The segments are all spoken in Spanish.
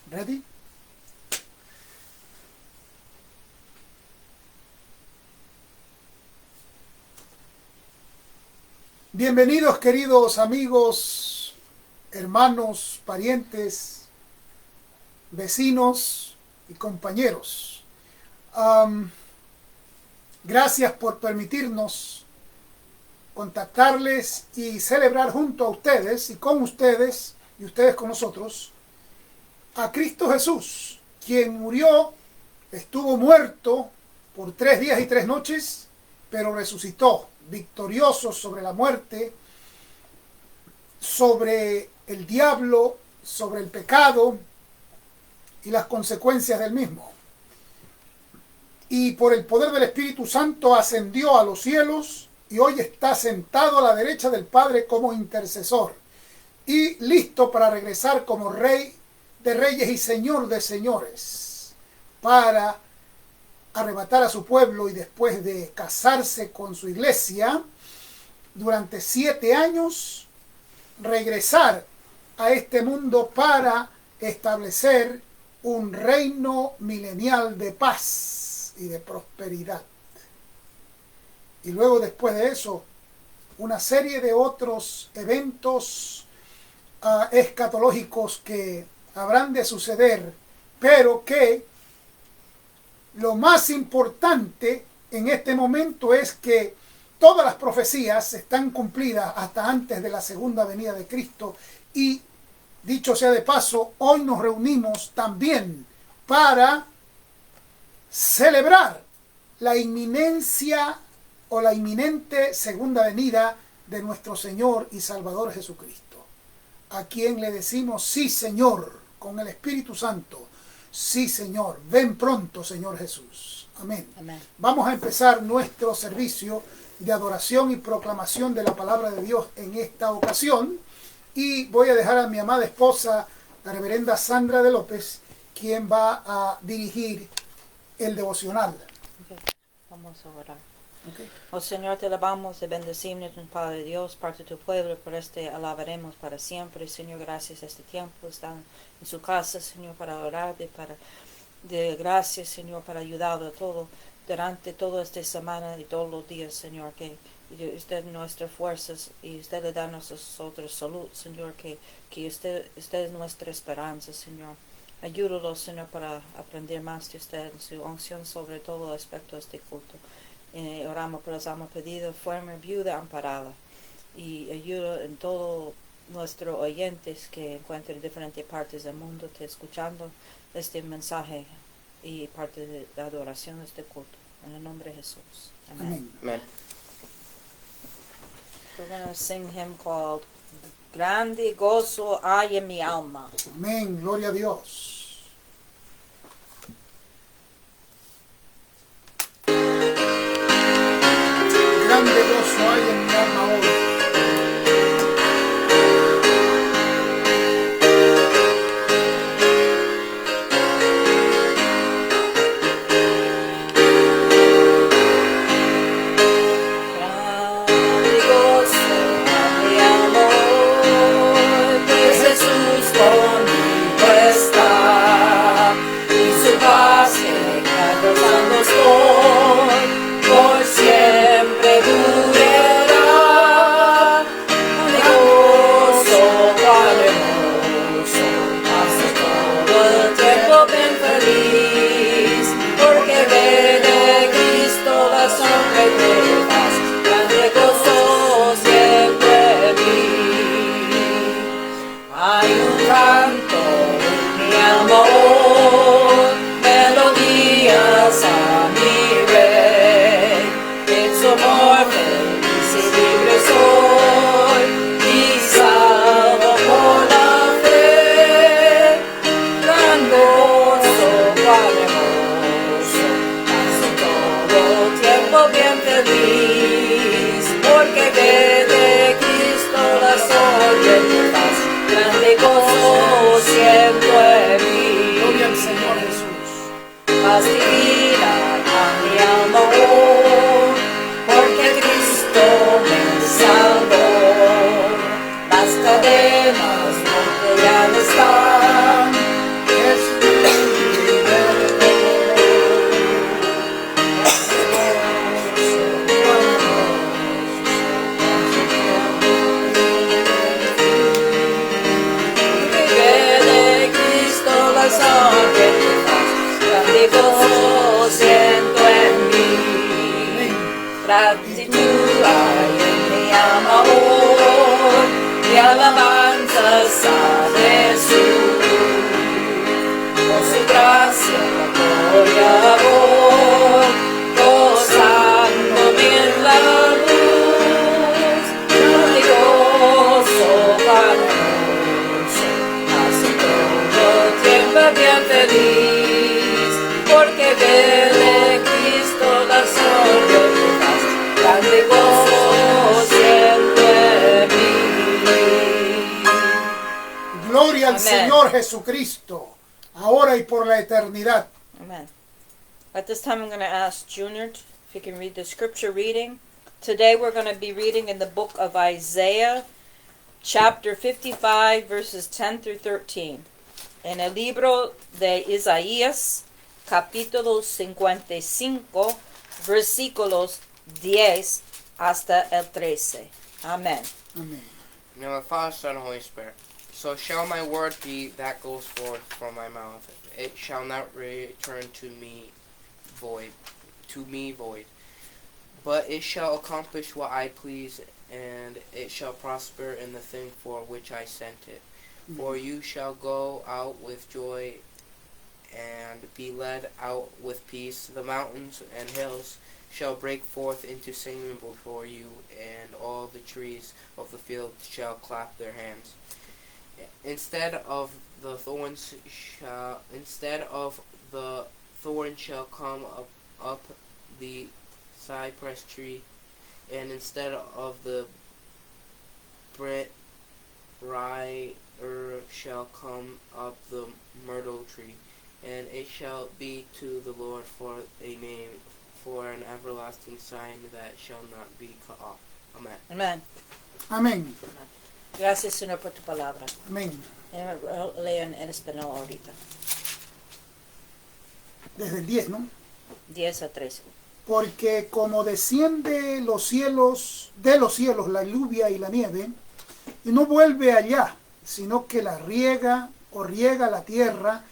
Ready? Bienvenidos, queridos amigos, hermanos, parientes, vecinos y compañeros. Gracias por permitirnos contactarles y celebrar junto a ustedes y con ustedes y ustedes con nosotros a Cristo Jesús, quien murió, estuvo muerto por 3 días y 3 noches, pero resucitó, victorioso sobre la muerte, sobre el diablo, sobre el pecado y las consecuencias del mismo. Y por el poder del Espíritu Santo ascendió a los cielos y hoy está sentado a la derecha del Padre como intercesor y listo para regresar como Rey de reyes y Señor de señores, para arrebatar a su pueblo y después de casarse con su iglesia durante 7 años, regresar a este mundo para establecer un reino milenial de paz y de prosperidad. Y luego, después de eso, una serie de otros eventos escatológicos que habrán de suceder, pero que lo más importante en este momento es que todas las profecías están cumplidas hasta antes de la segunda venida de Cristo. Y dicho sea de paso, hoy nos reunimos también para celebrar la inminencia o la inminente segunda venida de nuestro Señor y Salvador Jesucristo, a quien le decimos sí, Señor, con el Espíritu Santo. Sí, Señor, ven pronto, Señor Jesús. Amén. Amén. Vamos a empezar nuestro servicio de adoración y proclamación de la palabra de Dios en esta ocasión. Y voy a dejar a mi amada esposa, la reverenda Sandra de López, quien va a dirigir el devocional. Okay. Vamos a orar. Okay. Oh Señor, te alabamos, te bendecimos, Padre Dios, parte de tu pueblo, por este alabaremos para siempre. Señor, gracias a este tiempo, están en su casa, Señor, para orar, de gracias, Señor, para ayudar a todo, durante toda esta semana y todos los días, Señor, que usted nuestras fuerzas y usted le da a nosotros salud, Señor, que usted es nuestra esperanza, Señor. Ayúdalo, Señor, para aprender más de usted, su unción sobre todo aspecto de este culto. Oramos por las almas pedidas, fuerza, viuda, amparada. Y ayuda en todos nuestros oyentes que encuentran en diferentes partes del mundo, te escuchando este mensaje y parte de la adoración de este culto. En el nombre de Jesús. Amén. Amén. We're going to sing hymn called Grande Gozo Hay en mi alma. Amén. Gloria a Dios. Grande gozo hay en mi alma hoy. Grande gozo hay mi amor, pues Jesús conmigo está. gratitud hay en mi amor, y alabanzas a Jesús, por su gracia, por y amor, gozándome en la luz, glorioso panoso, así todo tiempo bien feliz, porque vele Cristo la soledad, grande gozo siento en mí. Gloria al Amén. Señor Jesucristo, ahora y por la eternidad. Amen. At this time, I'm going to ask Junior if he can read the scripture reading. Today, we're going to be reading in the book of Isaiah, chapter 55, verses 10 through 13. En el libro de Isaías, capítulo 55, versículos 10 hasta el 13. Amen. Amén. Now the Father, Son, and Holy Spirit. So shall my word be that goes forth from my mouth. It shall not return to me void, but it shall accomplish what I please, and it shall prosper in the thing for which I sent it. For you shall go out with joy and be led out with peace. The mountains and hills shall break forth into singing before you, and all the trees of the field shall clap their hands. Instead of the thorns shall come up the cypress tree, and instead of the briar shall come up the myrtle tree, and it shall be to the Lord for a name, for an everlasting sign that shall not be cut off. Amen. Amen. Amén. Gracias, Señor, por tu palabra. Amén. Leo en español ahorita. Desde el 10, ¿no? 10 a 13. Porque como desciende los cielos, de los cielos la lluvia y la nieve, y no vuelve allá, sino que la riega la tierra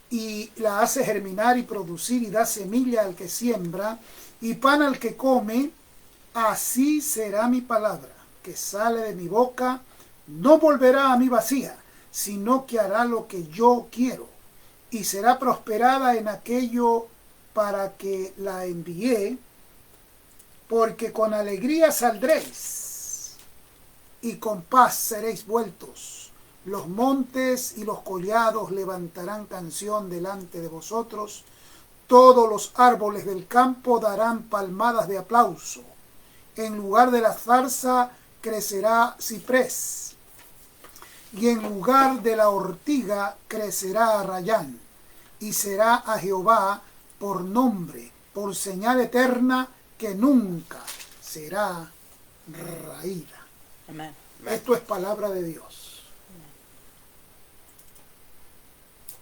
y la hace germinar y producir y da semilla al que siembra y pan al que come, así será mi palabra que sale de mi boca, no volverá a mí vacía, sino que hará lo que yo quiero y será prosperada en aquello para que la envié, porque con alegría saldréis y con paz seréis vueltos. Los montes y los collados levantarán canción delante de vosotros. Todos los árboles del campo darán palmadas de aplauso. En lugar de la zarza crecerá ciprés, y en lugar de la ortiga crecerá arrayán, y será a Jehová por nombre, por señal eterna que nunca será raída. Amen. Esto es palabra de Dios.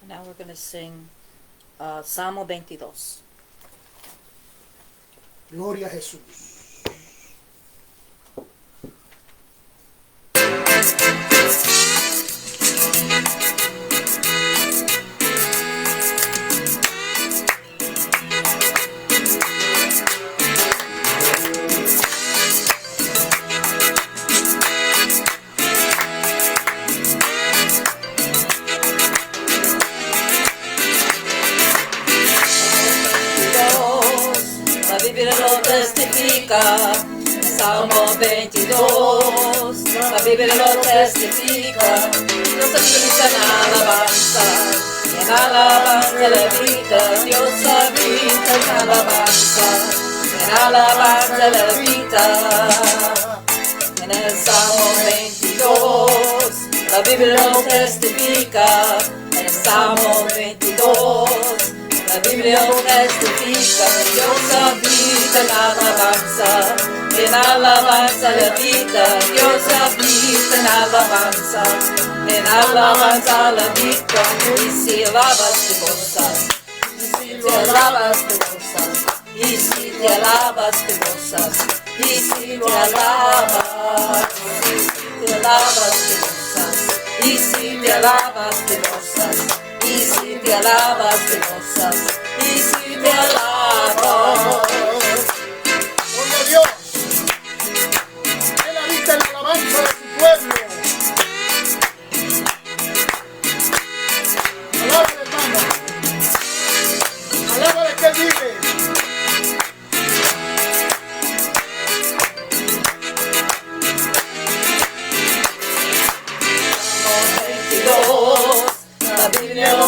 Now we're going to sing Salmo 22. Gloria a Jesús. La Biblia lo testifica, Salmo 22, la Biblia lo testifica, Dios habita en alabanza levita, Dios habita en alabanza levita, en el Salmo 22, la Biblia lo testifica, en el Salmo 22, la Biblia lo testifica, Dios habita en alabanza levita, Dios habita en alabanza levita, y si alabas te gozas, y si te alabas te gozas, y si te alabas te gozas, y si te alabas te gozas, y si te alabas te gozas, y si te alabas te gozas, y si te alabas. Gloria a Dios.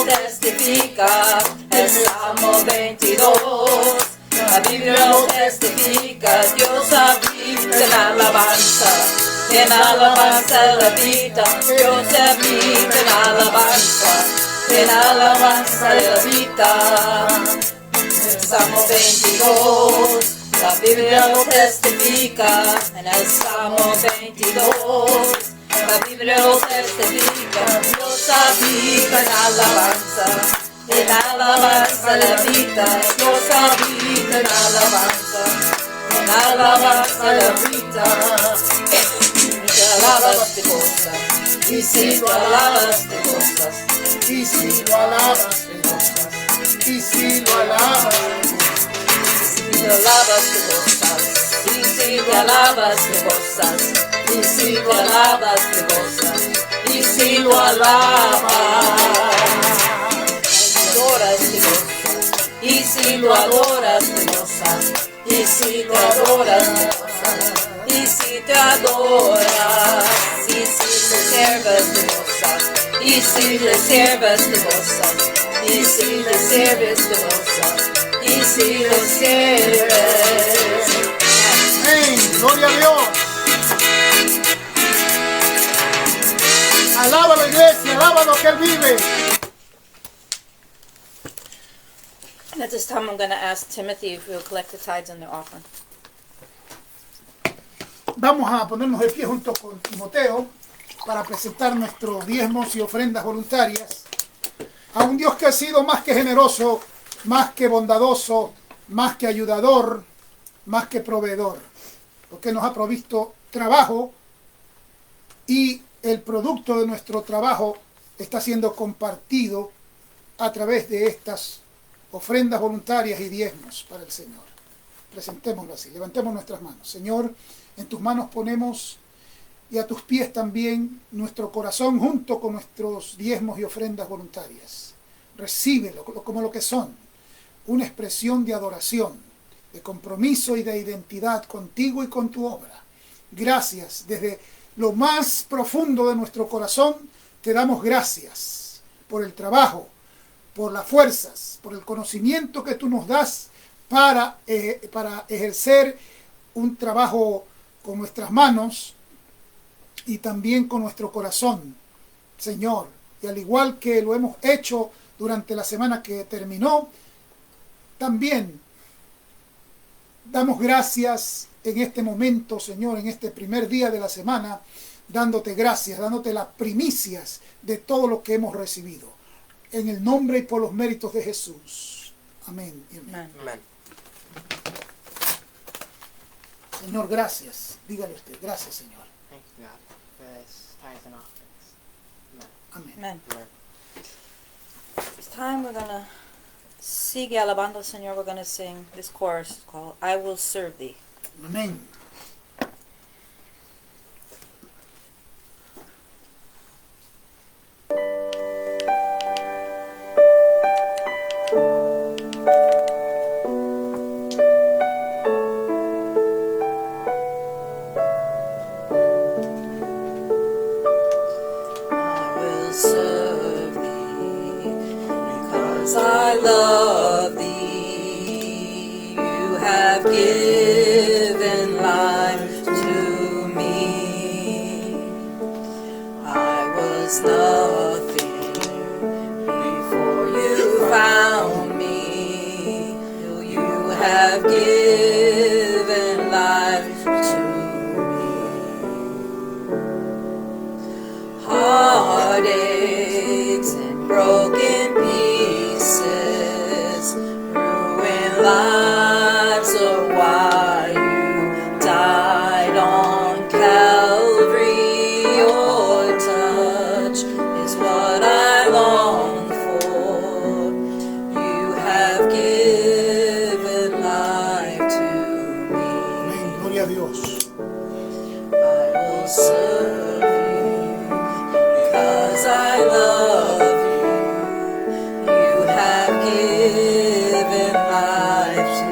testifica, el Salmo 22. La Biblia lo testifica, Dios habita en alabanza la vida, Dios habita en alabanza la vida. El Salmo 22, la Biblia lo testifica, en el Salmo 22. La Biblia lo testifica, Dios habita en alabanza la vida, Dios habita en alabanza la vida. Te alabas, te gozas, y si lo alabas, te gozas, Y si lo alabas, te gozas. Y si lo alabas, si lo alabas, te gozas, y si lo alabas, te gozas, y si lo alabas, te gozas, y si lo alabas. Adoras, te gozas, y si lo adoras, te gozas, y si lo adoras, te gozas, y si te adoras, y si le sirves, te gozas, y si le sirves, te gozas, y si le sirves, te gozas, y si le sirves. amén, gloria a Dios. Alaba la iglesia, alaba lo que Él vive. And at this time I'm going to ask Timothy if he'll collect the tithes and the offering. Vamos a ponernos de pie junto con Timoteo para presentar nuestros diezmos y ofrendas voluntarias a un Dios que ha sido más que generoso, más que bondadoso, más que ayudador, más que proveedor, porque nos ha provisto trabajo y el producto de nuestro trabajo está siendo compartido a través de estas ofrendas voluntarias y diezmos para el Señor. Presentémoslo así, levantemos nuestras manos. Señor, en tus manos ponemos y a tus pies también nuestro corazón junto con nuestros diezmos y ofrendas voluntarias. Recíbelo como lo que son, una expresión de adoración, de compromiso y de identidad contigo y con tu obra. Gracias, desde lo más profundo de nuestro corazón te damos gracias por el trabajo, por las fuerzas, por el conocimiento que tú nos das para ejercer un trabajo con nuestras manos y también con nuestro corazón, Señor. Y al igual que lo hemos hecho durante la semana que terminó, también damos gracias en este momento, Señor, en este primer día de la semana, dándote gracias, dándote las primicias de todo lo que hemos recibido. En el nombre y por los méritos de Jesús. Amén. Y amén. Amen. Señor, gracias. Dígale usted, gracias, Señor. Thank you, God, for this tithes and offerings. Amen. Amén. Amen. This time we're going to sigue alabando al Señor. We're going to sing this chorus called I Will Serve Thee. Amén. I will serve thee because I love thee. You have given life to me. I was nothing before you found me. You have given life to me. Heartaches and broken pieces, ruined lives are why you died on Calvary. Your touch is what I long for. You have given life to me. Amén. Gloria a Dios. I will serve you because I love you. You have given life to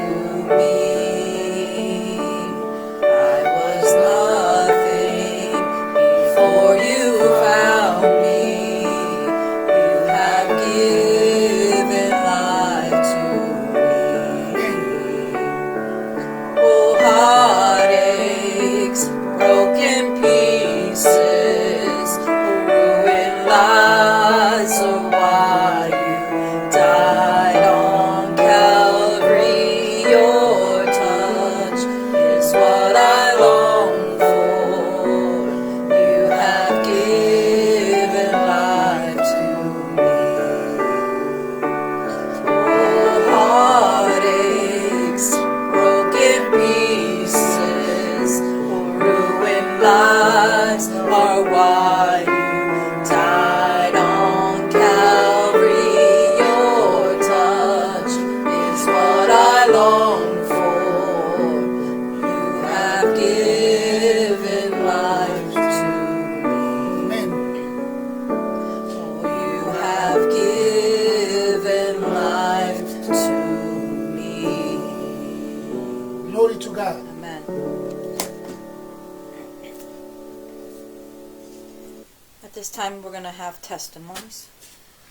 At this time, we're going to have testimonies.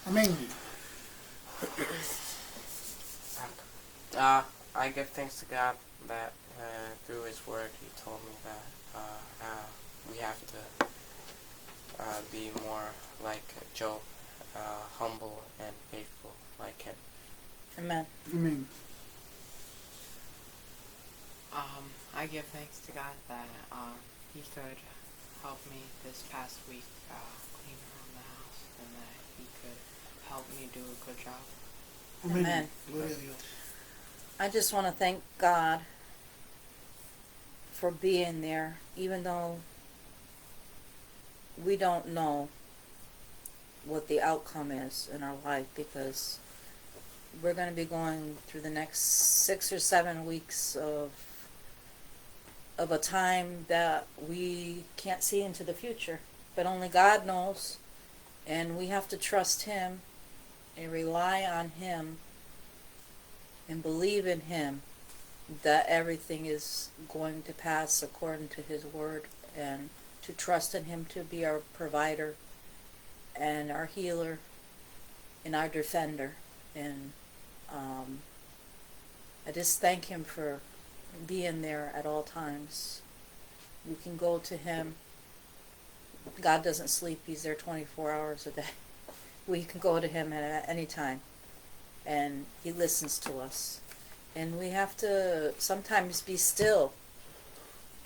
Amén. I give thanks to God that through His Word He told me that we have to be more like Job, humble and faithful like him. Amen. Amén. I give thanks to God that He could help me this past week clean around the house, and that He could help me do a good job. Amen. Gloria a Dios. I just want to thank God for being there, even though we don't know what the outcome is in our life, because we're going to be going through the next 6 or 7 weeks of a time that we can't see into the future, but only God knows, and we have to trust Him and rely on Him and believe in Him that everything is going to pass according to His Word, and to trust in Him to be our provider and our healer and our defender. And I just thank Him for being there at all times. We can go to Him. God doesn't sleep. He's there 24 hours a day. We can go to Him at any time, and He listens to us. And we have to sometimes be still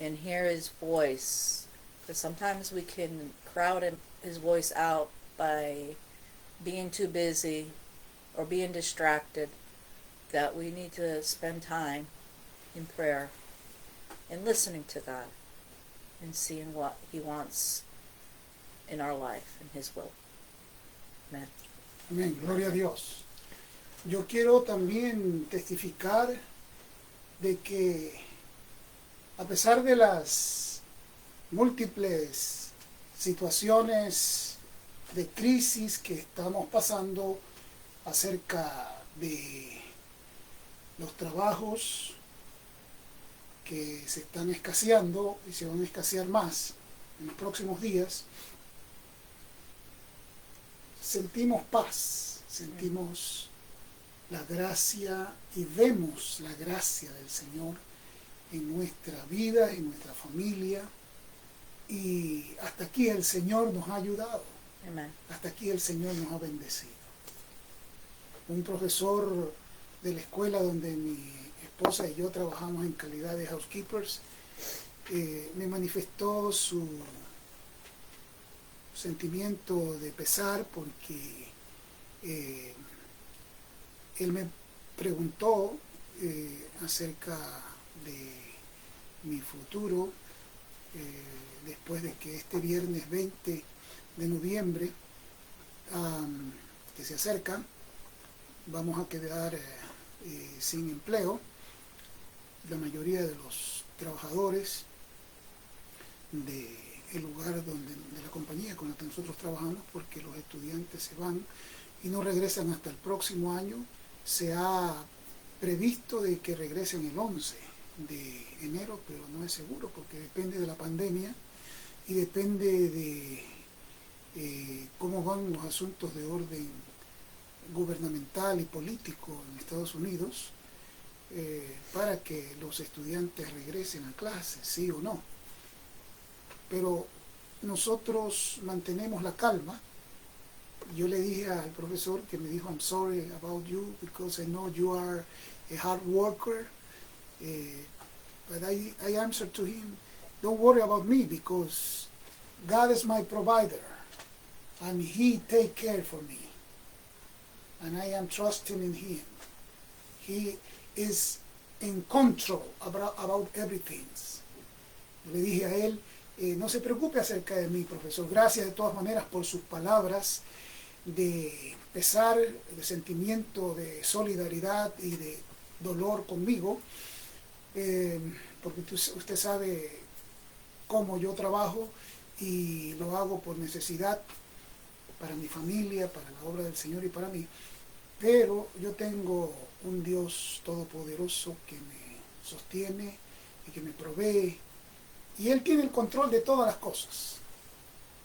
and hear His voice, because sometimes we can crowd His voice out by being too busy or being distracted, that we need to spend time in prayer and listening to God and seeing what He wants in our life and His will. Amen. Amén. Gloria a Dios. Yo quiero también testificar de que a pesar de las múltiples situaciones de crisis que estamos pasando acerca de los trabajos que se están escaseando y se van a escasear más en los próximos días, sentimos paz, sentimos la gracia y vemos la gracia del Señor en nuestra vida, en nuestra familia, y hasta aquí el Señor nos ha ayudado. Amen. Hasta aquí el Señor nos ha bendecido. Un profesor de la escuela donde mi esposa y yo trabajamos en calidad de housekeepers me manifestó su sentimiento de pesar porque él me preguntó acerca de mi futuro después de que este viernes 20 de noviembre que se acerca vamos a quedar sin empleo. La mayoría de los trabajadores del lugar de la compañía con la que nosotros trabajamos, porque los estudiantes se van y no regresan hasta el próximo año. Se ha previsto de que regresen el 11 de enero, pero no es seguro porque depende de la pandemia y depende de cómo van los asuntos de orden gubernamental y político en Estados Unidos para que los estudiantes regresen a clases, sí o no. Pero nosotros mantenemos la calma. Yo le dije al profesor que me dijo, I'm sorry about you because I know you are a hard worker. But I answered to him, don't worry about me because God is my provider and He take care for me. And I am trusting in Him. He is in control about everything. Le dije a él, no se preocupe acerca de mí, profesor. Gracias de todas maneras por sus palabras de pesar, de sentimiento, de solidaridad y de dolor conmigo, porque usted sabe cómo yo trabajo y lo hago por necesidad para mi familia, para la obra del Señor y para mí. Pero yo tengo un Dios todopoderoso que me sostiene y que me provee, y Él tiene el control de todas las cosas.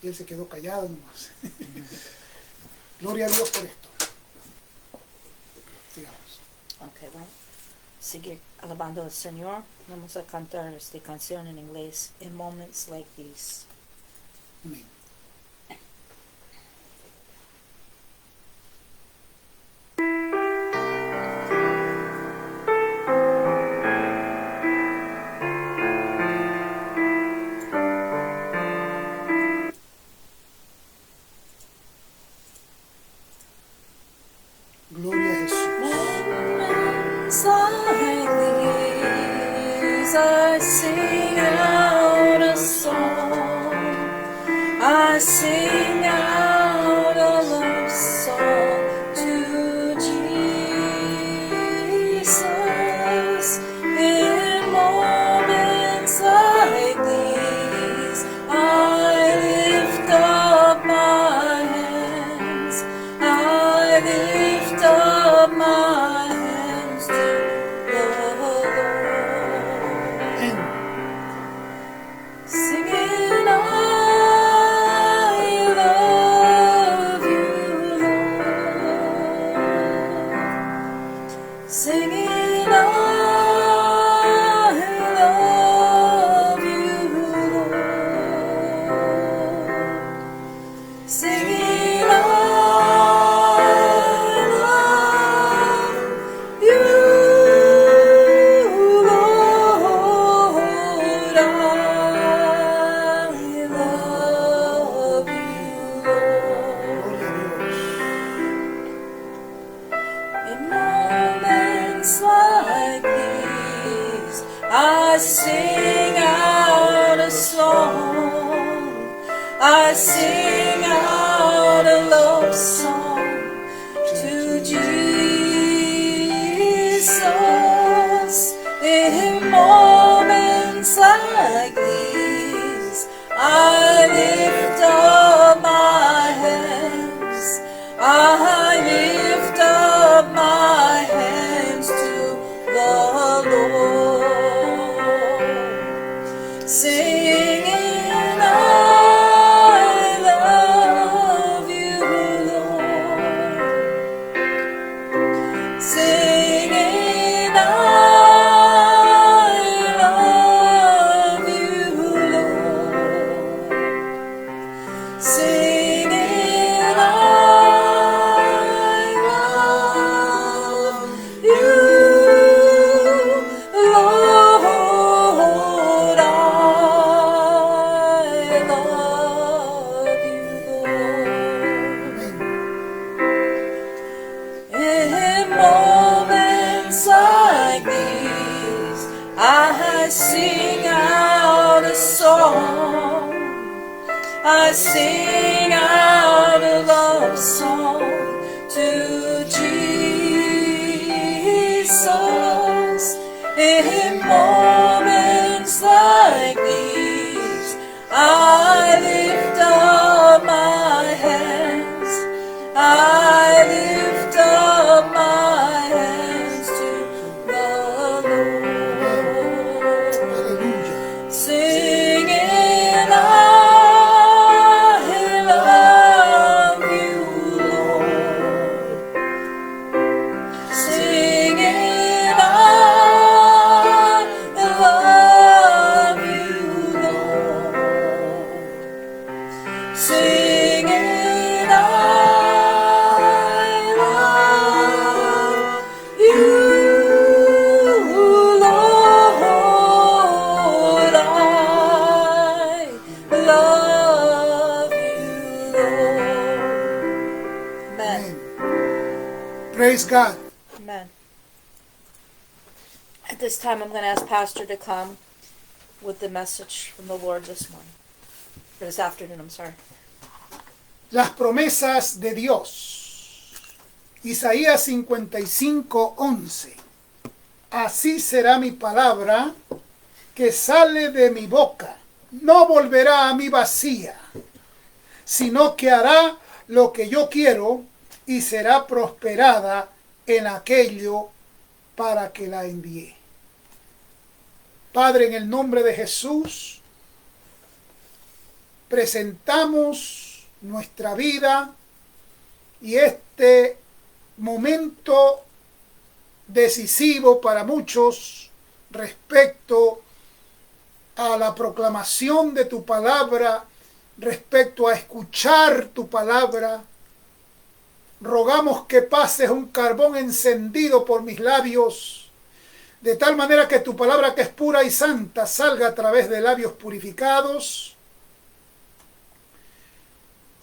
Y él se quedó callado nomás. Gloria a Dios por esto. Sigamos. Ok, bueno. Seguir alabando al Señor. Vamos a cantar esta canción en inglés. In moments like these. Amén. Gloria a Jesús. Moments like these, I sing out a song. I sing out a love song to Jesus. In moments like these, I lift up my hands. I lift up my hands to the Lord. Amén. Singing, I love you, Lord. Singing, I love you, Lord. Singing, I love you, Lord. I love you, Lord. Gloria a Dios. In moments like these, I sing out a song. I sing out a love song to Jesus. In moments like these, I lift up my hands. I lift up my hands to the Lord, singing, I love you, Lord. Singing, I love you, Lord. Singing, I love you, Lord. I love you, Lord. In moments like these, I sing out a song. I sing out a love song to Jesus. In moments like these, I lift up my hands. I lift up my hands to the Lord, Aleluya. singing, I love you, Lord. Singing, I love you, Lord. Singing, I love you, Lord. I love you, Lord. Amen. Amén. Praise God. Amen. At this time, I'm going to ask Pastor to come with the message from the Lord this morning. Or this afternoon, I'm sorry. Las promesas de Dios. Isaías 55:11. Así será mi palabra que sale de mi boca. No volverá a mí vacía, sino que hará lo que yo quiero y será prosperada en aquello para que la envié. Padre, en el nombre de Jesús, presentamos nuestra vida y este momento decisivo para muchos respecto a la proclamación de tu palabra, respecto a escuchar tu palabra. Rogamos que pases un carbón encendido por mis labios, de tal manera que tu palabra, que es pura y santa, salga a través de labios purificados.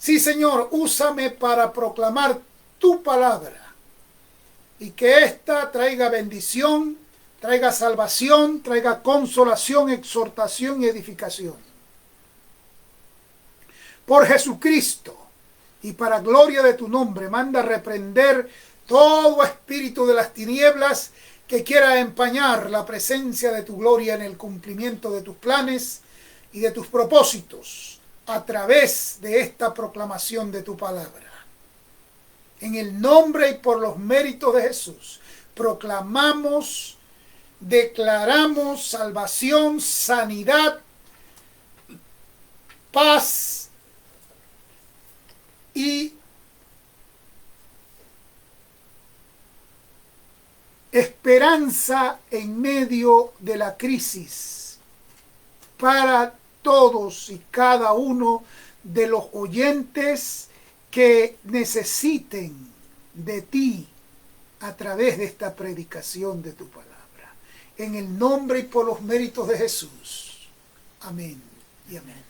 Sí, Señor, úsame para proclamar tu palabra y que ésta traiga bendición, traiga salvación, traiga consolación, exhortación y edificación. Por Jesucristo y para gloria de tu nombre, manda reprender todo espíritu de las tinieblas que quiera empañar la presencia de tu gloria en el cumplimiento de tus planes y de tus propósitos a través de esta proclamación de tu palabra. En el nombre y por los méritos de Jesús, proclamamos, declaramos salvación, sanidad, paz y esperanza en medio de la crisis para todos y cada uno de los oyentes que necesiten de ti a través de esta predicación de tu palabra. En el nombre y por los méritos de Jesús. Amén y amén.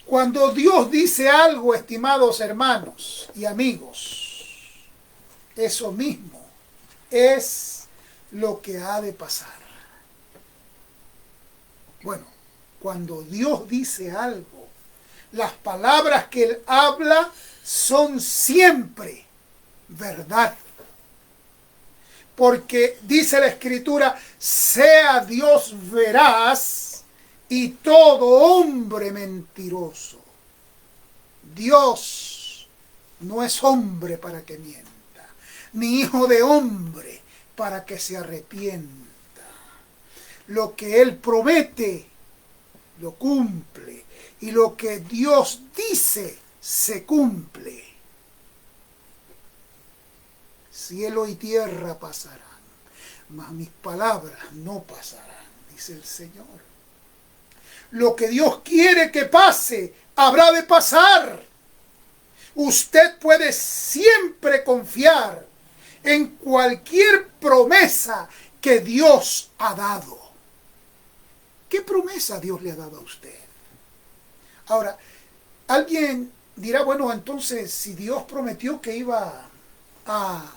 Cuando Dios dice algo, estimados hermanos y amigos, eso mismo es lo que ha de pasar. Bueno, cuando Dios dice algo, las palabras que Él habla son siempre verdad. Porque dice la Escritura, sea Dios veraz y todo hombre mentiroso. Dios no es hombre para que mienta, ni hijo de hombre para que se arrepienta. Lo que Él promete, lo cumple. Y lo que Dios dice, se cumple. Cielo y tierra pasarán, mas mis palabras no pasarán, dice el Señor. Lo que Dios quiere que pase, habrá de pasar. Usted puede siempre confiar en cualquier promesa que Dios ha dado. ¿Qué promesa Dios le ha dado a usted? Ahora, alguien dirá, bueno, entonces, si Dios prometió que iba a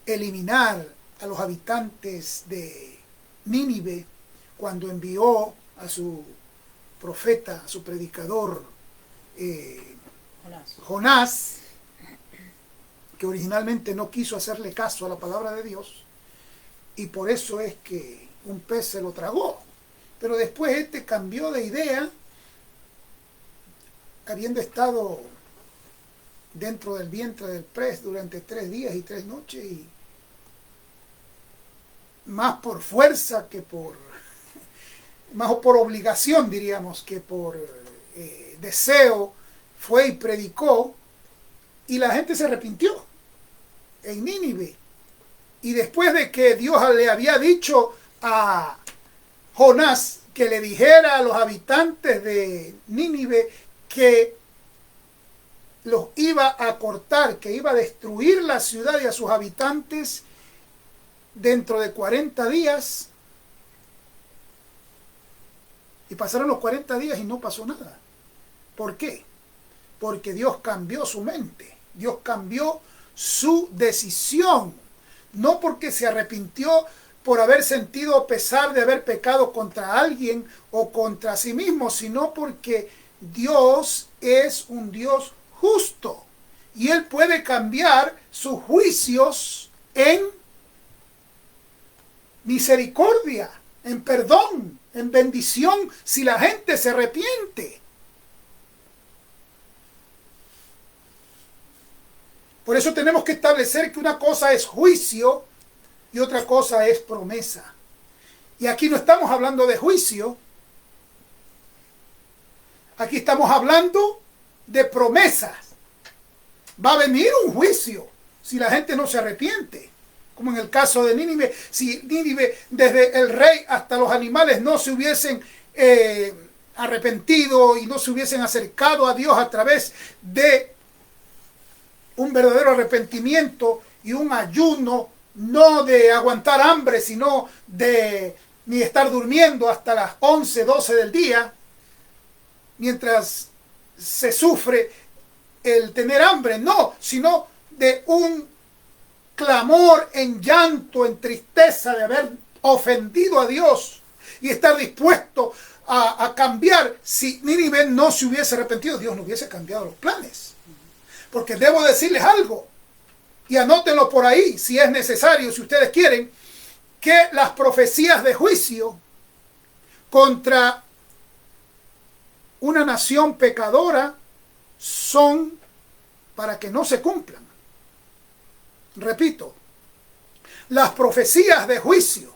eliminar a los habitantes de Nínive cuando envió a su profeta, a su predicador, Jonás, que originalmente no quiso hacerle caso a la palabra de Dios, y por eso es que un pez se lo tragó. Pero después este cambió de idea, habiendo estado dentro del vientre del pez durante 3 días y 3 noches, y más por fuerza que más por obligación, diríamos, que por deseo, fue y predicó, y la gente se arrepintió en Nínive. Y después de que Dios le había dicho a Jonás que le dijera a los habitantes de Nínive que los iba a cortar, que iba a destruir la ciudad y a sus habitantes dentro de 40 días, y pasaron los 40 días y no pasó nada. ¿Por qué? Porque Dios cambió su mente, Dios cambió su decisión, no porque se arrepintió por haber sentido pesar de haber pecado contra alguien o contra sí mismo, sino porque Dios es un Dios justo y Él puede cambiar sus juicios en misericordia, en perdón, en bendición, si la gente se arrepiente. Por eso tenemos que establecer que una cosa es juicio y otra cosa es promesa. Y aquí no estamos hablando de juicio. Aquí estamos hablando de promesas. Va a venir un juicio si la gente no se arrepiente. Como en el caso de Nínive. Si Nínive, desde el rey hasta los animales, no se hubiesen arrepentido y no se hubiesen acercado a Dios a través de un verdadero arrepentimiento y un ayuno, no de aguantar hambre, sino de ni estar durmiendo hasta las 11, 12 del día, mientras se sufre el tener hambre, no, sino de un clamor en llanto, en tristeza de haber ofendido a Dios y estar dispuesto a cambiar. Si Nínive no se hubiese arrepentido, Dios no hubiese cambiado los planes. Porque debo decirles algo, y anótenlo por ahí si es necesario, si ustedes quieren, que las profecías de juicio contra una nación pecadora son para que no se cumplan. Repito, las profecías de juicio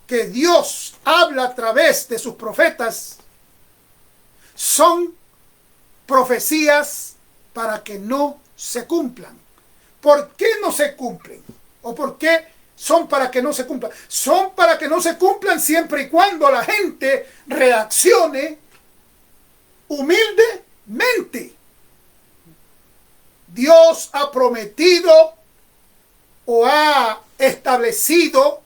que Dios habla a través de sus profetas son profecías para que no se cumplan. ¿Por qué no se cumplen? ¿O por qué son para que no se cumplan? Son para que no se cumplan siempre y cuando la gente reaccione humildemente. Dios ha prometido o ha establecido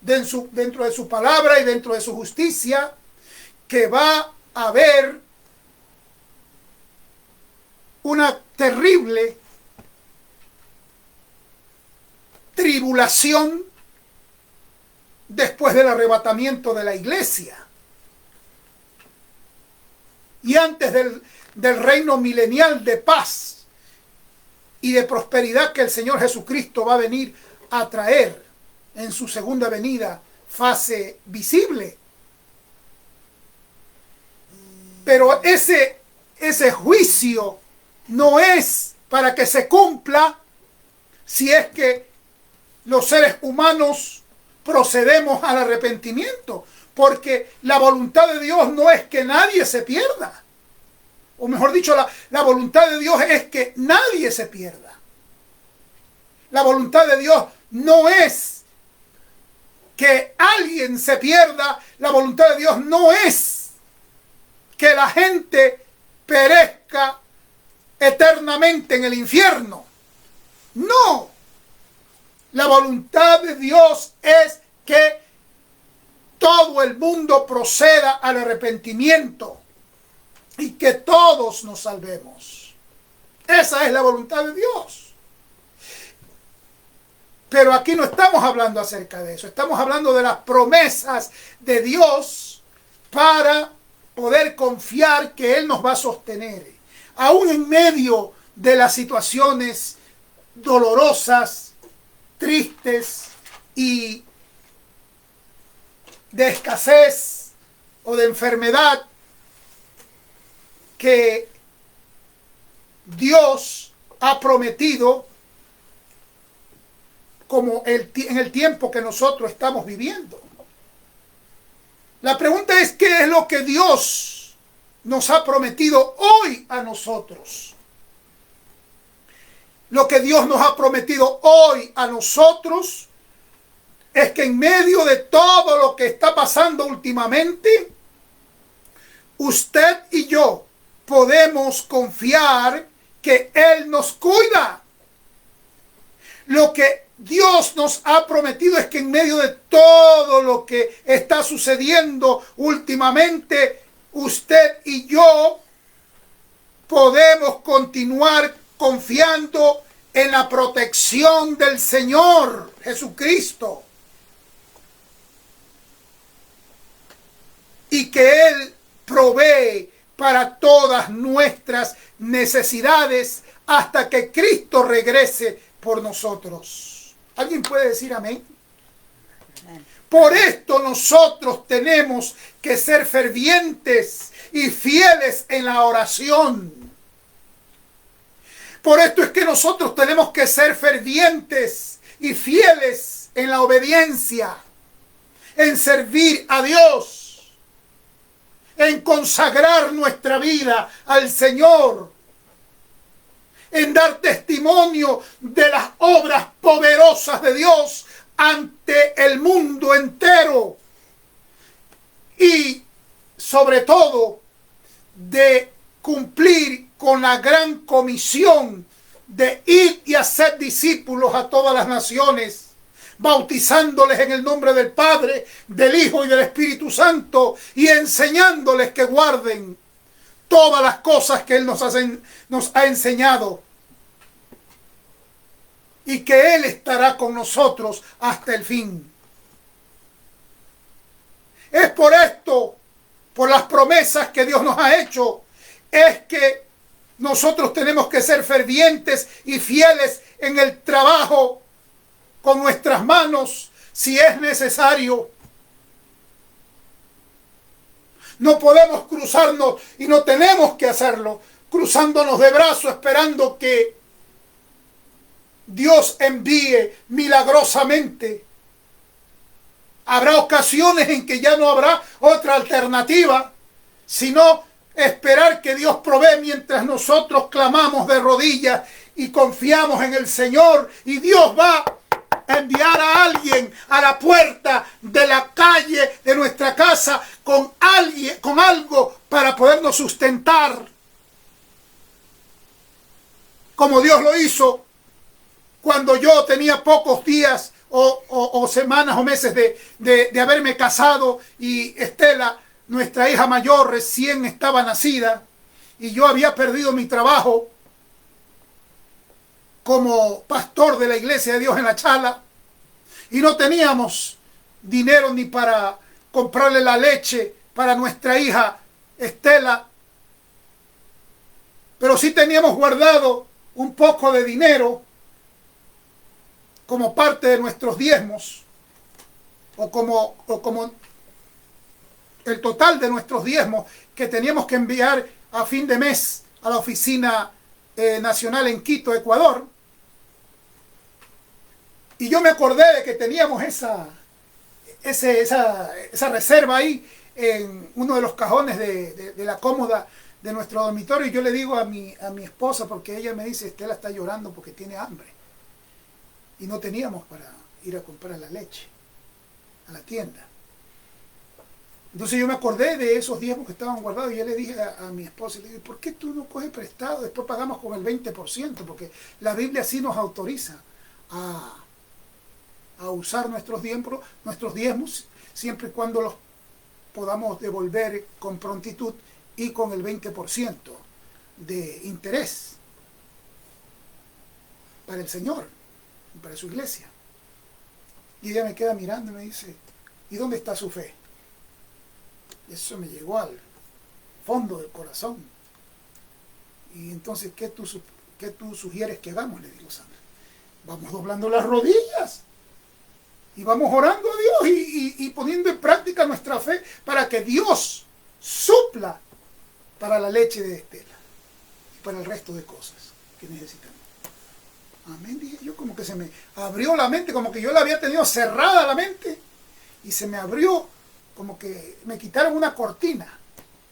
dentro de su palabra y dentro de su justicia que va a haber una terrible tribulación después del arrebatamiento de la iglesia y antes del reino milenial de paz y de prosperidad que el Señor Jesucristo va a venir a traer en su segunda venida, fase visible. Pero ese juicio no es para que se cumpla si es que los seres humanos procedemos al arrepentimiento, porque la voluntad de Dios no es que nadie se pierda. O mejor dicho, la voluntad de Dios es que nadie se pierda. La voluntad de Dios no es que alguien se pierda. La voluntad de Dios no es que la gente perezca eternamente en el infierno. No. La voluntad de Dios es que todo el mundo proceda al arrepentimiento y que todos nos salvemos. Esa es la voluntad de Dios. Pero aquí no estamos hablando acerca de eso. Estamos hablando de las promesas de Dios para poder confiar que Él nos va a sostener. Aún en medio de las situaciones dolorosas, tristes y de escasez o de enfermedad que Dios ha prometido como en el tiempo que nosotros estamos viviendo. La pregunta es, ¿qué es lo que Dios nos ha prometido hoy a nosotros? Lo que Dios nos ha prometido hoy a nosotros es que en medio de todo lo que está pasando últimamente, usted y yo podemos confiar que Él nos cuida. Lo que Dios nos ha prometido es que en medio de todo lo que está sucediendo últimamente, usted y yo podemos continuar confiando en la protección del Señor Jesucristo. Y que Él provee para todas nuestras necesidades hasta que Cristo regrese por nosotros. ¿Alguien puede decir amén? Por esto nosotros tenemos que ser fervientes y fieles en la oración. Por esto es que nosotros tenemos que ser fervientes y fieles en la obediencia, en servir a Dios, en consagrar nuestra vida al Señor, en dar testimonio de las obras poderosas de Dios ante el mundo entero y sobre todo de cumplir con la gran comisión de ir y hacer discípulos a todas las naciones, bautizándoles en el nombre del Padre, del Hijo y del Espíritu Santo y enseñándoles que guarden todas las cosas que Él nos ha enseñado y que Él estará con nosotros hasta el fin. Es por esto, por las promesas que Dios nos ha hecho, es que nosotros tenemos que ser fervientes y fieles en el trabajo con nuestras manos, si es necesario. No podemos cruzarnos, y no tenemos que hacerlo, cruzándonos de brazos esperando que Dios envíe milagrosamente. Habrá ocasiones en que ya no habrá otra alternativa, sino esperar que Dios provee mientras nosotros clamamos de rodillas y confiamos en el Señor, y Dios va a enviar a alguien a la puerta de la calle de nuestra casa con algo para podernos sustentar, como Dios lo hizo cuando yo tenía pocos días o semanas o meses de haberme casado, y Estela, nuestra hija mayor, recién estaba nacida, y yo había perdido mi trabajo como pastor de la Iglesia de Dios en La Chala, y no teníamos dinero ni para comprarle la leche para nuestra hija Estela, pero sí teníamos guardado un poco de dinero como parte de nuestros diezmos, o como el total de nuestros diezmos que teníamos que enviar a fin de mes a la oficina nacional en Quito, Ecuador. Y yo me acordé de que teníamos esa reserva ahí en uno de los cajones de la cómoda de nuestro dormitorio, y yo le digo a mi esposa, porque ella me dice, Estela está llorando porque tiene hambre, y no teníamos para ir a comprar la leche a la tienda. Entonces yo me acordé de esos diezmos que estaban guardados, y yo le dije a mi esposa, le dije, ¿por qué tú no coges prestado? Después pagamos con el 20%, porque la Biblia sí nos autoriza a usar nuestros diezmos, siempre y cuando los podamos devolver con prontitud y con el 20% de interés para el Señor, para su iglesia. Y ella me queda mirando y me dice, ¿y dónde está su fe? Eso me llegó al fondo del corazón. Y entonces, ¿qué tú sugieres que hagamos? Le digo, Sandra, vamos doblando las rodillas y vamos orando a Dios y poniendo en práctica nuestra fe para que Dios supla para la leche de Estela y para el resto de cosas que necesitamos. Amén, dije yo, como que se me abrió la mente, como que yo la había tenido cerrada la mente, y se me abrió, como que me quitaron una cortina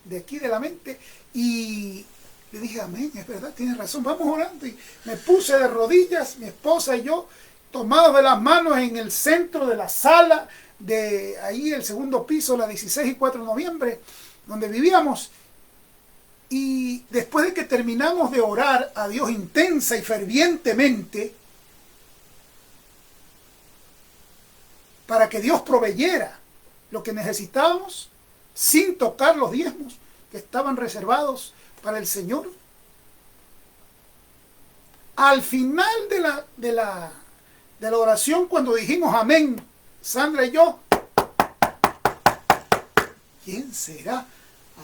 de aquí de la mente, y le dije, amén, es verdad, tienes razón, vamos orando. Y me puse de rodillas, mi esposa y yo, tomados de las manos en el centro de la sala, de ahí el segundo piso, la 16 y 4 de noviembre, donde vivíamos. Y después de que terminamos de orar a Dios intensa y fervientemente para que Dios proveyera lo que necesitábamos, sin tocar los diezmos que estaban reservados para el Señor, al final de la oración, cuando dijimos amén, Sandra y yo, ¿quién será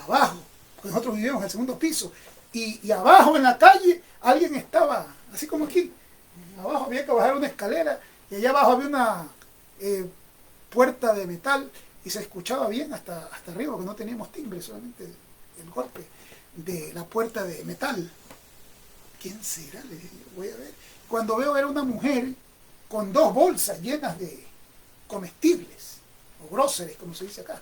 abajo? Porque nosotros vivíamos en el segundo piso, y abajo en la calle alguien estaba, así como aquí, abajo había que bajar una escalera, y allá abajo había una puerta de metal, y se escuchaba bien hasta arriba, porque no teníamos timbre, solamente el golpe de la puerta de metal. ¿Quién será? Le dije, voy a ver. Cuando veo, era una mujer con 2 bolsas llenas de comestibles, o groceries, como se dice acá.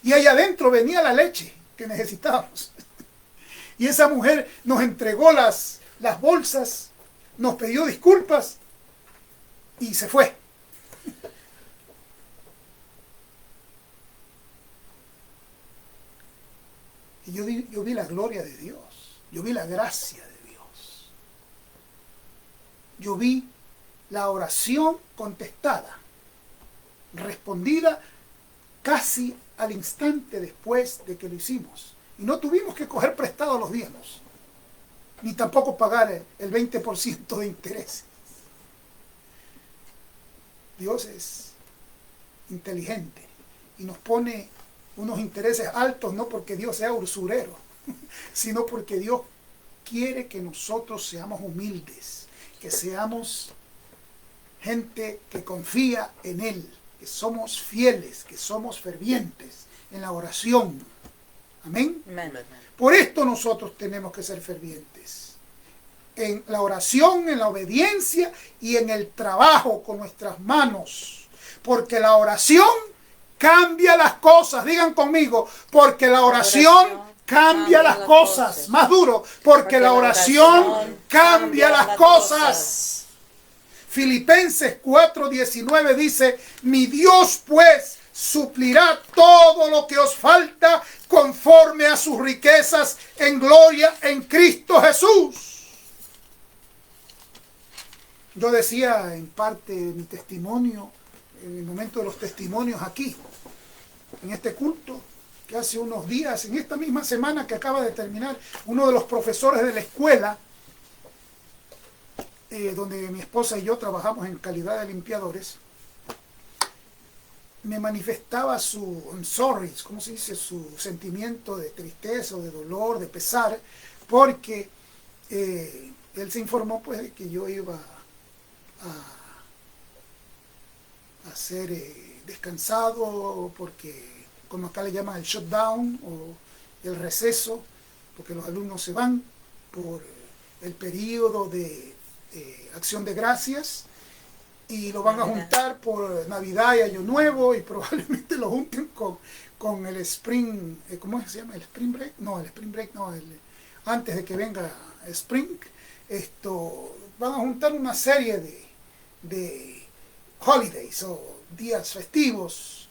Y allá adentro venía la leche que necesitábamos. Y esa mujer nos entregó las bolsas, nos pidió disculpas y se fue. Y yo vi la gloria de Dios, yo vi la gracia de Dios. Yo vi la oración contestada, respondida casi al instante después de que lo hicimos. Y no tuvimos que coger prestado los diezmos, ni tampoco pagar el 20% de interés. Dios es inteligente y nos pone unos intereses altos, no porque Dios sea usurero, sino porque Dios quiere que nosotros seamos humildes, que seamos gente que confía en Él, que somos fieles, que somos fervientes en la oración. Amén. Amén. Por esto nosotros tenemos que ser fervientes. En la oración, en la obediencia y en el trabajo con nuestras manos. Porque la oración cambia las cosas. Digan conmigo, porque la oración cambia las cosas. Más duro, porque la oración cambia las cosas. Filipenses 4:19 dice, mi Dios pues suplirá todo lo que os falta conforme a sus riquezas en gloria en Cristo Jesús. Yo decía en parte mi testimonio, en el momento de los testimonios aquí, en este culto, que hace unos días, en esta misma semana que acaba de terminar, uno de los profesores de la escuela, donde mi esposa y yo trabajamos en calidad de limpiadores, me manifestaba su I'm sorry, ¿cómo se dice? Su sentimiento de tristeza o de dolor, de pesar, porque él se informó pues de que yo iba a ser descansado, porque como acá le llaman el shutdown o el receso, porque los alumnos se van por el periodo de acción de gracias y lo van a juntar por Navidad y Año Nuevo y probablemente lo junten con el Spring, ¿cómo se llama? ¿El Spring Break? No, el Spring Break no, antes de que venga Spring, van a juntar una serie de holidays o días festivos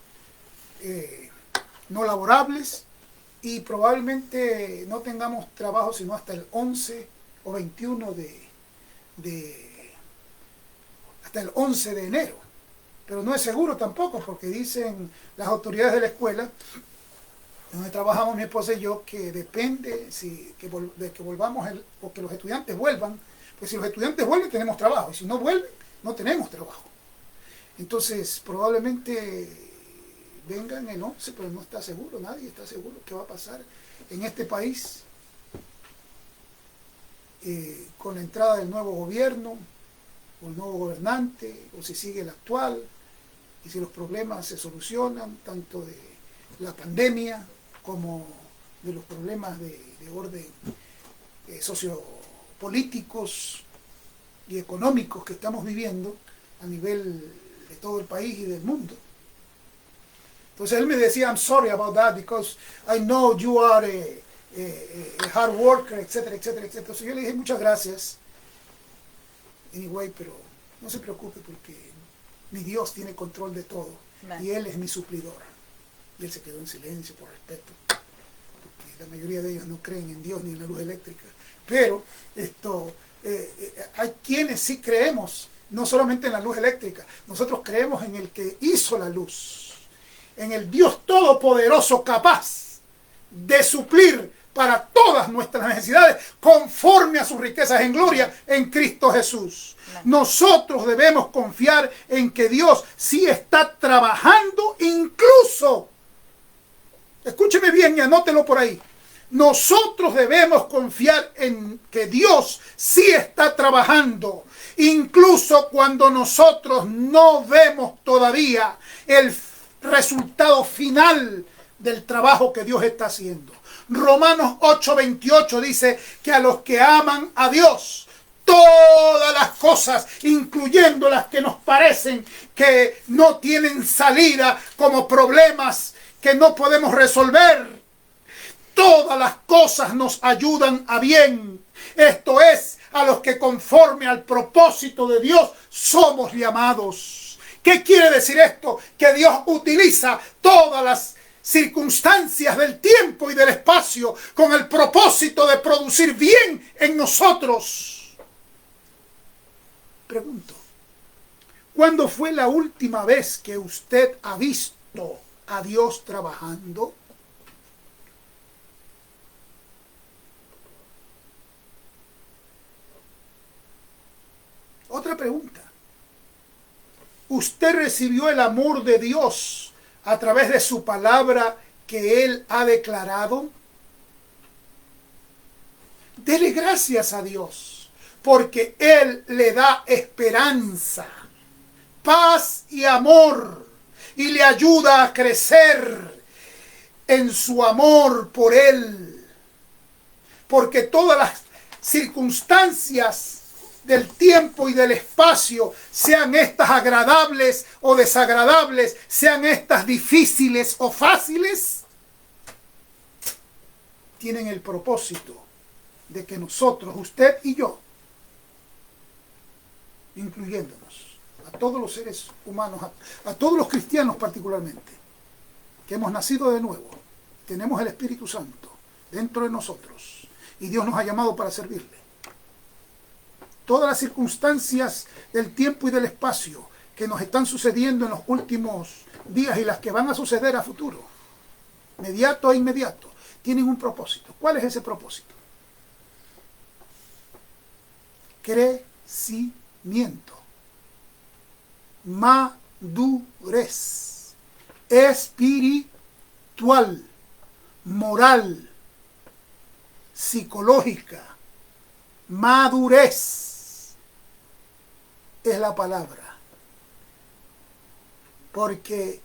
no laborables y probablemente no tengamos trabajo sino hasta el 11 o 21 hasta el 11 de enero. Pero no es seguro tampoco, porque dicen las autoridades de la escuela, donde trabajamos mi esposa y yo, que depende de que volvamos o que los estudiantes vuelvan. Pues si los estudiantes vuelven tenemos trabajo, y si no vuelven no tenemos trabajo. Entonces probablemente vengan el 11, pero no está seguro, nadie está seguro qué va a pasar en este país con la entrada del nuevo gobierno, o el nuevo gobernante, o si sigue el actual, y si los problemas se solucionan, tanto de la pandemia como de los problemas de orden sociopolíticos y económicos que estamos viviendo a nivel de todo el país y del mundo. Entonces él me decía, I'm sorry about that because I know you are a hard worker, etcétera, etcétera, etcétera. Entonces yo le dije, muchas gracias. Anyway, pero no se preocupe porque mi Dios tiene control de todo. Amen. Y Él es mi suplidor. Y él se quedó en silencio por respeto, porque la mayoría de ellos no creen en Dios ni en la luz eléctrica. Pero hay quienes sí creemos, no solamente en la luz eléctrica, nosotros creemos en el que hizo la luz, en el Dios todopoderoso capaz de suplir para todas nuestras necesidades conforme a sus riquezas en gloria en Cristo Jesús. Nosotros debemos confiar en que Dios sí está trabajando, incluso, escúcheme bien y anótelo por ahí, nosotros debemos confiar en que Dios sí está trabajando, incluso cuando nosotros no vemos todavía el resultado final del trabajo que Dios está haciendo. Romanos 8:28 dice que a los que aman a Dios, todas las cosas, incluyendo las que nos parecen que no tienen salida, como problemas que no podemos resolver. Todas las cosas nos ayudan a bien. Esto es, a los que conforme al propósito de Dios somos llamados. ¿Qué quiere decir esto? Que Dios utiliza todas las circunstancias del tiempo y del espacio con el propósito de producir bien en nosotros. Pregunto, ¿cuándo fue la última vez que usted ha visto a Dios trabajando? Otra pregunta. ¿Usted recibió el amor de Dios a través de su palabra que Él ha declarado? Dele gracias a Dios, porque Él le da esperanza, paz y amor, y le ayuda a crecer en su amor por Él. Porque todas las circunstancias del tiempo y del espacio, sean estas agradables o desagradables, sean estas difíciles o fáciles, tienen el propósito de que nosotros, usted y yo, incluyéndonos, a todos los seres humanos, a todos los cristianos particularmente, que hemos nacido de nuevo, tenemos el Espíritu Santo dentro de nosotros y Dios nos ha llamado para servirle. Todas las circunstancias del tiempo y del espacio que nos están sucediendo en los últimos días y las que van a suceder a futuro, inmediato e inmediato, tienen un propósito. ¿Cuál es ese propósito? Crecimiento, madurez espiritual, moral, psicológica, madurez. Es la palabra, porque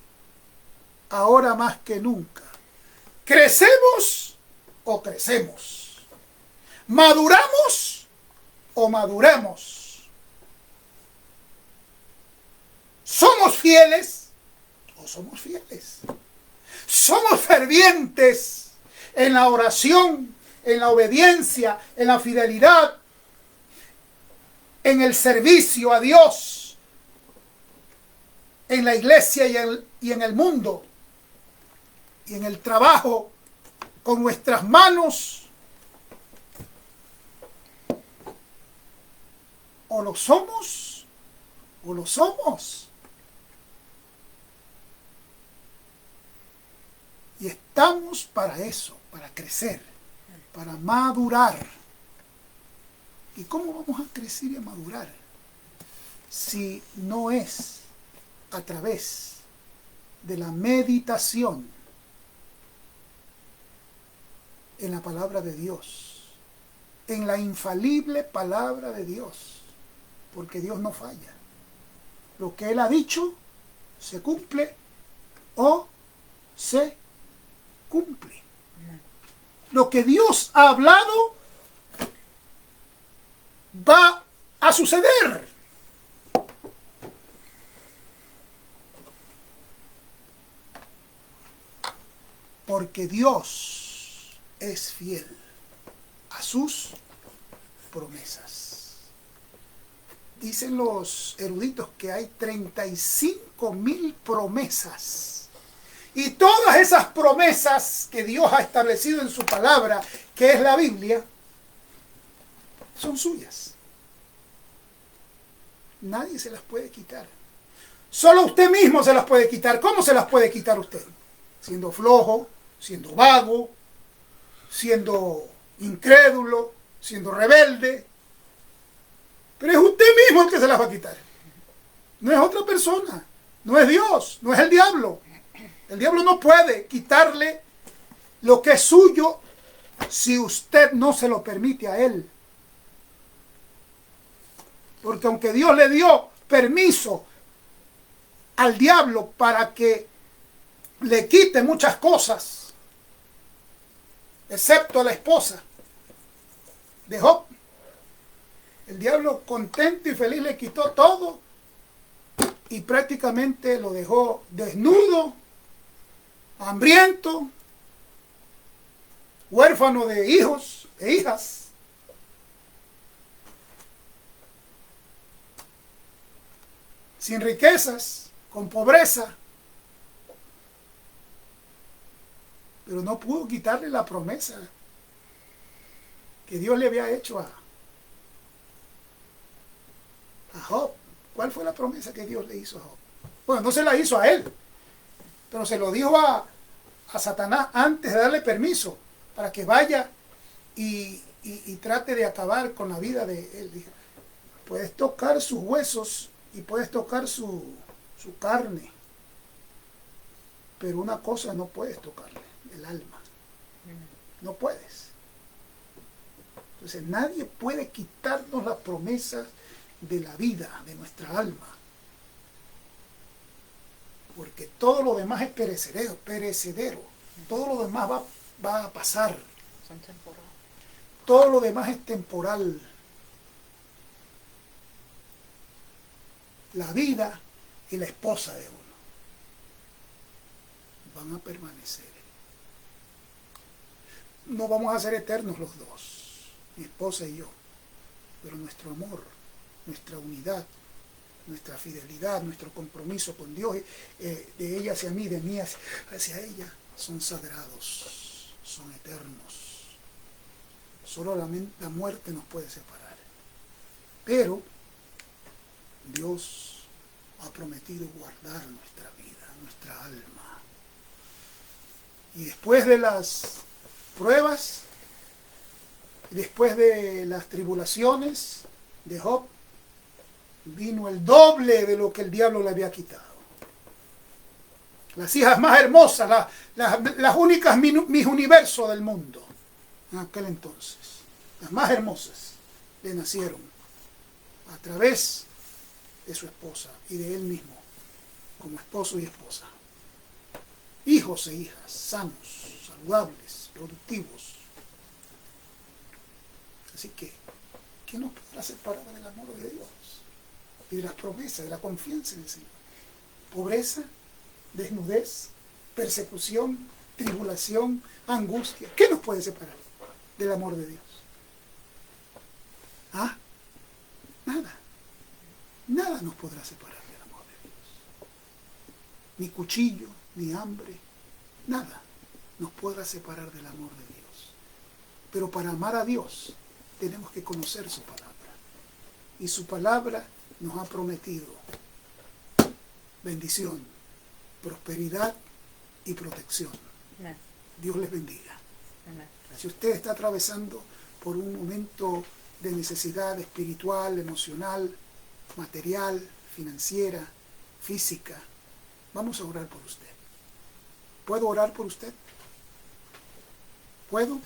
ahora más que nunca crecemos o crecemos, maduramos o maduremos, somos fieles o somos fieles, somos fervientes en la oración, en la obediencia, en la fidelidad, en el servicio a Dios, en la iglesia y en el mundo, y en el trabajo con nuestras manos. O lo somos, o lo somos. Y estamos para eso, para crecer, para madurar. ¿Y cómo vamos a crecer y a madurar si no es a través de la meditación en la palabra de Dios, en la infalible palabra de Dios? Porque Dios no falla. Lo que Él ha dicho se cumple o se cumple. Lo que Dios ha hablado va a suceder. Porque Dios es fiel a sus promesas. Dicen los eruditos que hay 35,000 promesas. Y todas esas promesas que Dios ha establecido en su palabra, que es la Biblia, son suyas. Nadie se las puede quitar. Solo usted mismo se las puede quitar. ¿Cómo se las puede quitar usted? Siendo flojo, siendo vago, siendo incrédulo, siendo rebelde. Pero es usted mismo el que se las va a quitar. No es otra persona. No es Dios. No es el diablo. El diablo no puede quitarle lo que es suyo si usted no se lo permite a él. Porque aunque Dios le dio permiso al diablo para que le quite muchas cosas, excepto a la esposa de Job, El diablo, contento y feliz, le quitó todo y prácticamente lo dejó desnudo, hambriento, huérfano de hijos e hijas. Sin riquezas, con pobreza. Pero no pudo quitarle la promesa que Dios le había hecho a Job. ¿Cuál fue la promesa que Dios le hizo a Job? Bueno, no se la hizo a él, pero se lo dijo a Satanás antes de darle permiso para que vaya y trate de acabar con la vida de él. Dijo, puedes tocar sus huesos y puedes tocar su carne, pero una cosa no puedes tocarle, el alma. No puedes. Entonces nadie puede quitarnos las promesas de la vida, de nuestra alma. Porque todo lo demás es perecedero. Todo lo demás va a pasar. Son temporales. Todo lo demás es temporal. La vida y la esposa de uno van a permanecer. No vamos a ser eternos los dos, mi esposa y yo, pero nuestro amor, nuestra unidad, nuestra fidelidad, nuestro compromiso con Dios, de ella hacia mí, de mí hacia ella, son sagrados, son eternos. Solo la muerte nos puede separar. Pero Dios ha prometido guardar nuestra vida, nuestra alma. Y después de las pruebas, después de las tribulaciones de Job, vino el doble de lo que el diablo le había quitado. Las hijas más hermosas, las únicas mis universos del mundo, en aquel entonces, las más hermosas, le nacieron a través de su esposa y de él mismo, como esposo y esposa. Hijos e hijas, sanos, saludables, productivos. Así que, ¿qué nos podrá separar del amor de Dios? Y de las promesas, de la confianza en el Señor. Pobreza, desnudez, persecución, tribulación, angustia. ¿Qué nos puede separar del amor de Dios? ¿Ah? Nada. Nada nos podrá separar del amor de Dios. Ni cuchillo, ni hambre, nada nos podrá separar del amor de Dios. Pero para amar a Dios tenemos que conocer su palabra. Y su palabra nos ha prometido bendición, prosperidad y protección. Amén. Dios les bendiga. Amén. Si usted está atravesando por un momento de necesidad espiritual, emocional, material, financiera, física, vamos a orar por usted. ¿Puedo orar por usted? ¿Puedo?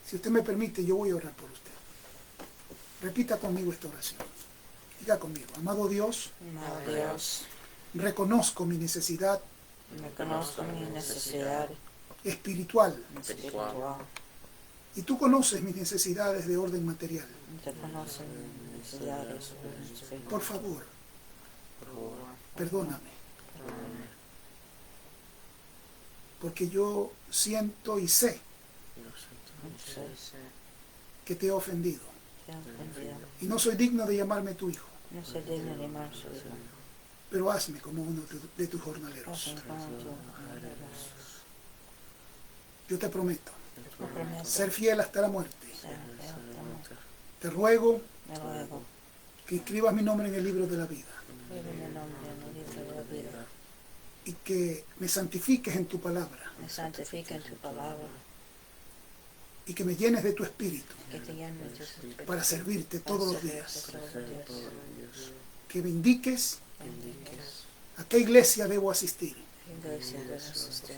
Si usted me permite, yo voy a orar por usted. Repita conmigo esta oración. Diga conmigo, amado Dios, Amado Dios, reconozco mi necesidad reconozco mi necesidad espiritual espiritual. y tú conoces mis necesidades de orden material. Te conocen mis necesidades espirituales. Por favor, perdóname, porque yo siento y sé que te he ofendido Te han ofendido. y no soy digno de llamarme tu hijo, No soy digno de llamar su hijo. pero hazme como uno de tus jornaleros. Hazme como tú. Yo te prometo Me prometo ser fiel hasta la muerte. ser fiel a ti. Te ruego Me ruego, que inscribas mi nombre en el libro de la vida vive mi nombre en el libro de la vida. y que me santifiques en tu palabra Me santifica en tu palabra. y que me llenes de tu espíritu Que te llene de tu espíritu. para servirte Para todos los servirte días. todos los días. Que me indiques Bendiques. a qué iglesia debo asistir Iglesia de asistir.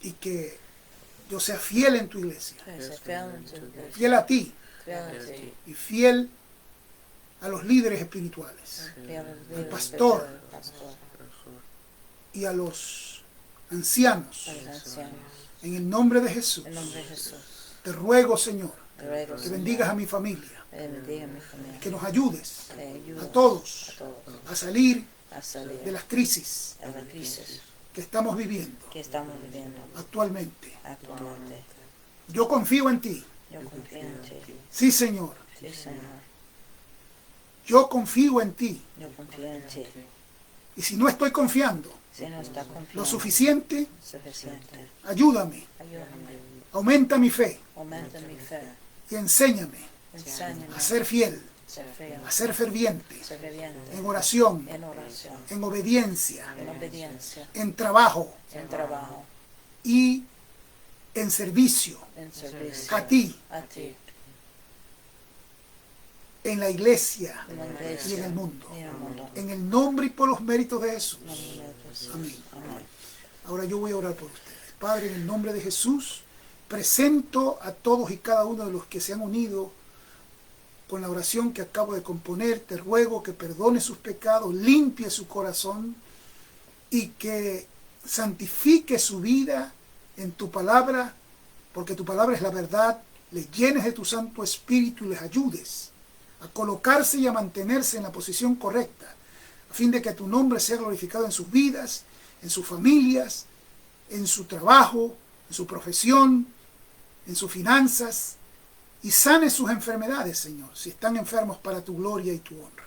y que yo sea fiel en tu iglesia, Que sea fiel en tu iglesia. fiel a ti Fiel a ti. y fiel a los líderes espirituales Fiel al pastor. al pastor. y a los ancianos. A los ancianos. En el nombre de Jesús, En nombre de Jesús. te ruego, Señor, Que bendigas a mi familia. Bendiga a mi familia. Que nos ayudes Que ayude a todos a todos a salir a salir de las crisis de la crisis que estamos viviendo que estamos viviendo actualmente. actualmente. Yo confío en ti. Yo confío en ti. Sí, Señor. Sí, Señor. Yo confío en ti. Yo confío en ti. Y si no estoy confiando Si no está confiando lo suficiente, suficiente, ayúdame. ayúdame. Aumenta mi fe Aumenta mi fe. y enséñame Enséñame a ser fiel, ser fiel, a ser ferviente ser ferviente en oración, en oración, en obediencia, en obediencia, en trabajo en trabajo, y en servicio en servicio a ti, a ti, en la iglesia en la y iglesia en el mundo. y en el mundo. En el nombre y por los méritos de Jesús. En el nombre de Jesús. Amén. Amén. Ahora yo voy a orar por ustedes. Padre, en el nombre de Jesús, presento a todos y cada uno de los que se han unido con la oración que acabo de componer. Te ruego que perdone sus pecados, limpie su corazón y que santifique su vida en tu palabra, porque tu palabra es la verdad. Les llenes de tu Santo Espíritu y les ayudes a colocarse y a mantenerse en la posición correcta, a fin de que tu nombre sea glorificado en sus vidas, en sus familias, en su trabajo, en su profesión, en sus finanzas, y sane sus enfermedades, Señor, si están enfermos, para tu gloria y tu honra.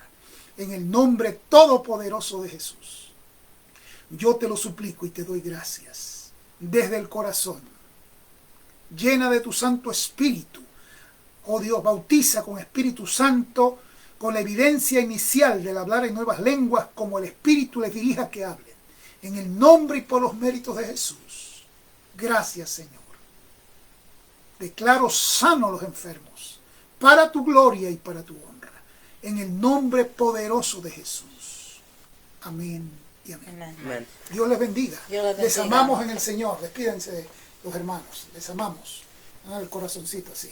En el nombre todopoderoso de Jesús, yo te lo suplico y te doy gracias desde el corazón. Llena de tu Santo Espíritu. Oh Dios, bautiza con Espíritu Santo, con la evidencia inicial del hablar en nuevas lenguas, como el Espíritu les dirija que hablen. En el nombre y por los méritos de Jesús. Gracias, Señor. Declaro sano a los enfermos, para tu gloria y para tu honra. En el nombre poderoso de Jesús. Amén y amén. Amén. Amen. Dios les bendiga. Dios les Les bendiga. amamos en el Señor. Despídense los hermanos. Les amamos. Hagan el corazoncito así.